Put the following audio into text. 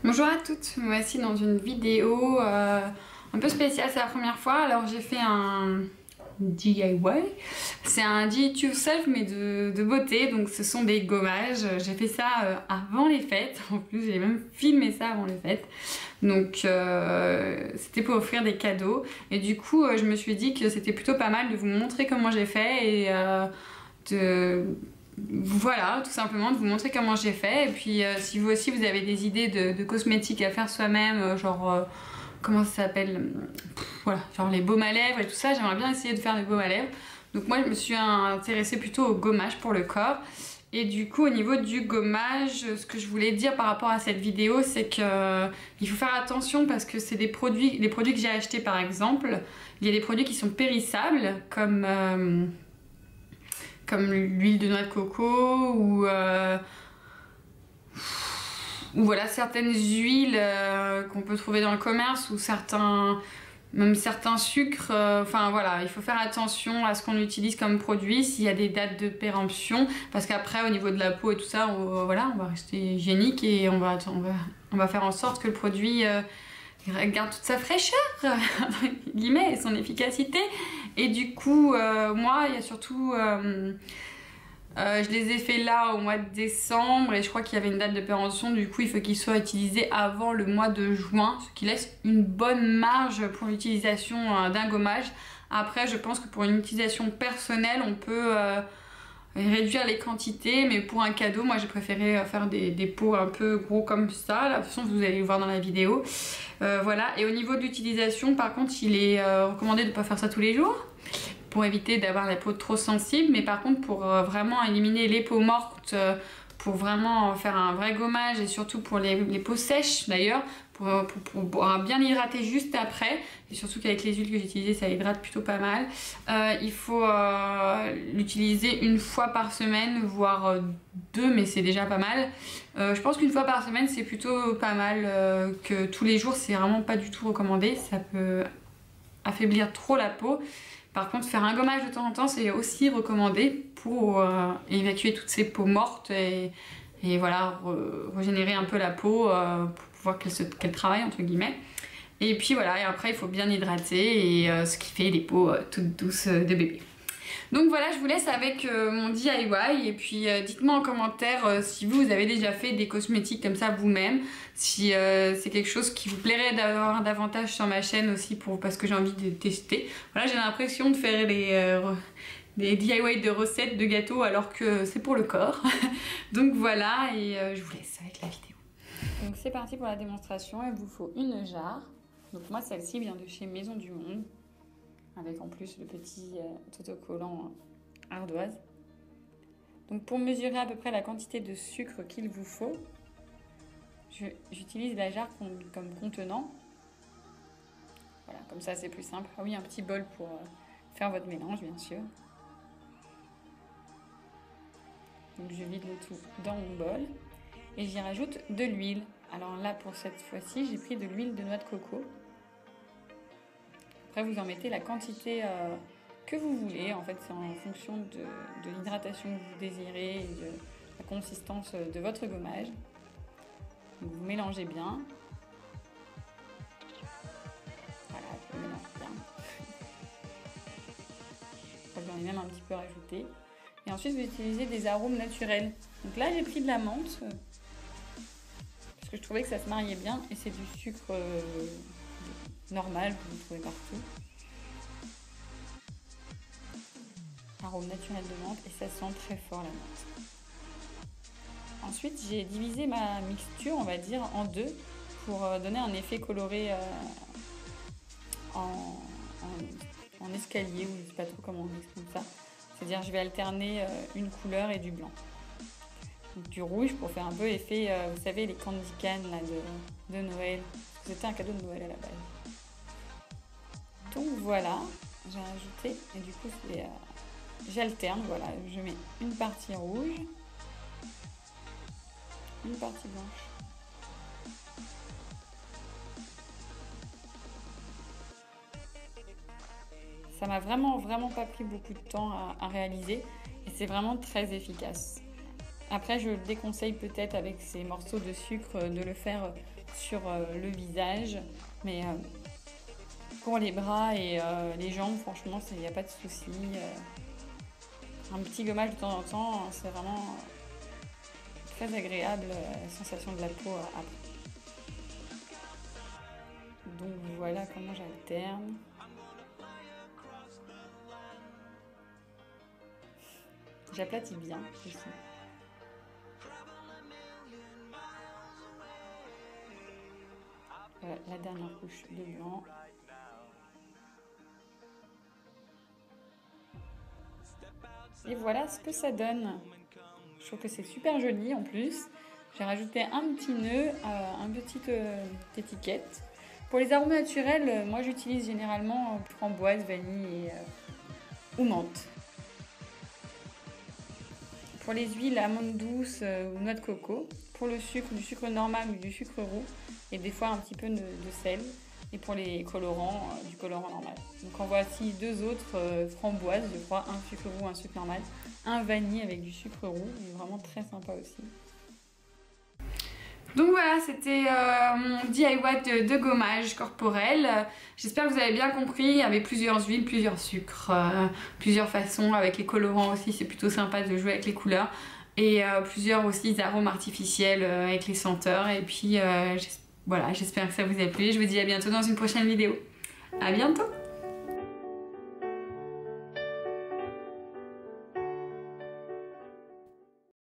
Bonjour à toutes, me voici dans une vidéo un peu spéciale, c'est la première fois. Alors j'ai fait un DIY, c'est un do it yourself mais de beauté, donc ce sont des gommages. J'ai fait ça avant les fêtes, en plus j'ai même filmé ça avant les fêtes. Donc c'était pour offrir des cadeaux et du coup je me suis dit que c'était plutôt pas mal de vous montrer comment j'ai fait et voilà, tout simplement de vous montrer comment j'ai fait. Et puis si vous aussi vous avez des idées de cosmétiques à faire soi-même, genre comment ça s'appelle, voilà, genre les baumes à lèvres et tout ça, j'aimerais bien essayer de faire des baumes à lèvres. Donc moi je me suis intéressée plutôt au gommage pour le corps. Et du coup au niveau du gommage, ce que je voulais dire par rapport à cette vidéo, c'est que il faut faire attention parce que c'est des produits, les produits que j'ai achetés par exemple, il y a des produits qui sont périssables comme l'huile de noix de coco ou voilà, certaines huiles qu'on peut trouver dans le commerce ou même certains sucres. Enfin voilà, il faut faire attention à ce qu'on utilise comme produit, s'il y a des dates de péremption, parce qu'après au niveau de la peau et tout ça, voilà, on va rester hygiénique et on va faire en sorte que le produit garde toute sa fraîcheur, entre guillemets, et son efficacité. Et du coup, moi, il y a surtout... je les ai fait là au mois de décembre et je crois qu'il y avait une date de péremption, du coup il faut qu'ils soient utilisés avant le mois de juin, ce qui laisse une bonne marge pour l'utilisation d'un gommage. Après je pense que pour une utilisation personnelle on peut réduire les quantités, mais pour un cadeau moi j'ai préféré faire des pots un peu gros comme ça. De toute façon vous allez le voir dans la vidéo. Voilà, et au niveau de l'utilisation par contre il est recommandé de ne pas faire ça tous les jours pour éviter d'avoir la peau trop sensible, mais par contre pour vraiment éliminer les peaux mortes, pour vraiment faire un vrai gommage et surtout pour les peaux sèches d'ailleurs, pour bien hydrater juste après, et surtout qu'avec les huiles que j'ai utilisées ça hydrate plutôt pas mal. Il faut l'utiliser une fois par semaine, voire deux, mais c'est déjà pas mal. Je pense qu'une fois par semaine c'est plutôt pas mal, que tous les jours c'est vraiment pas du tout recommandé, ça peut affaiblir trop la peau. Par contre, faire un gommage de temps en temps, c'est aussi recommandé pour évacuer toutes ces peaux mortes et voilà, régénérer un peu la peau pour pouvoir qu'elle travaille, entre guillemets. Et puis voilà, et après, il faut bien hydrater, et ce qui fait les peaux toutes douces de bébé. Donc voilà, je vous laisse avec mon DIY et puis dites-moi en commentaire si vous avez déjà fait des cosmétiques comme ça vous-même, si c'est quelque chose qui vous plairait d'avoir davantage sur ma chaîne aussi parce que j'ai envie de tester. Voilà, j'ai l'impression de faire des DIY de recettes de gâteaux alors que c'est pour le corps. Donc voilà, et je vous laisse avec la vidéo. Donc c'est parti pour la démonstration, il vous faut une jarre. Donc moi celle-ci vient de chez Maison du Monde, avec en plus le petit autocollant ardoise. Donc pour mesurer à peu près la quantité de sucre qu'il vous faut, j'utilise la jarre comme contenant. Voilà, comme ça c'est plus simple. Ah oui, un petit bol pour faire votre mélange bien sûr. Donc je vide le tout dans mon bol et j'y rajoute de l'huile. Alors là pour cette fois-ci j'ai pris de l'huile de noix de coco. Après vous en mettez la quantité que vous voulez, en fait c'est en fonction de l'hydratation que vous désirez et de la consistance de votre gommage. Donc vous mélangez bien. Voilà, je mélange bien. J'en ai même un petit peu rajouté. Et ensuite vous utilisez des arômes naturels. Donc là j'ai pris de la menthe, parce que je trouvais que ça se mariait bien, et c'est du sucre normal que vous trouvez partout. Arôme naturel de menthe, et ça sent très fort la menthe. Ensuite j'ai divisé ma mixture, on va dire, en deux pour donner un effet coloré en escalier, ou je ne sais pas trop comment on exprime ça. C'est-à-dire je vais alterner une couleur et du blanc. Donc, du rouge pour faire un peu effet, vous savez, les candy can là, de Noël. C'était un cadeau de Noël à la base. Donc voilà, j'ai rajouté, et du coup j'alterne, voilà, je mets une partie rouge, une partie blanche. Ça m'a vraiment pas pris beaucoup de temps à réaliser, et c'est vraiment très efficace. Après je déconseille peut-être avec ces morceaux de sucre de le faire sur le visage. Mais pour les bras et les jambes, franchement, il n'y a pas de souci. Un petit gommage de temps en temps, c'est vraiment très agréable, la sensation de la peau après. Donc voilà comment j'alterne. J'aplatis bien aussi. Voilà, la dernière couche de blanc. Et voilà ce que ça donne. Je trouve que c'est super joli en plus. J'ai rajouté un petit nœud, une petite étiquette. Pour les arômes naturels, moi j'utilise généralement framboise, vanille ou menthe. Pour les huiles, amandes douces ou noix de coco. Pour le sucre, du sucre normal ou du sucre roux. Et des fois un petit peu de sel. Et pour les colorants, du colorant normal. Donc en voici deux autres framboises, je crois, un sucre roux, un sucre normal. Un vanille avec du sucre roux, est vraiment très sympa aussi. Donc voilà, c'était mon DIY de gommage corporel. J'espère que vous avez bien compris, il y avait plusieurs huiles, plusieurs sucres, plusieurs façons. Avec les colorants aussi, c'est plutôt sympa de jouer avec les couleurs. Et plusieurs aussi arômes artificiels avec les senteurs. Et puis voilà, j'espère que ça vous a plu. Je vous dis à bientôt dans une prochaine vidéo. À bientôt!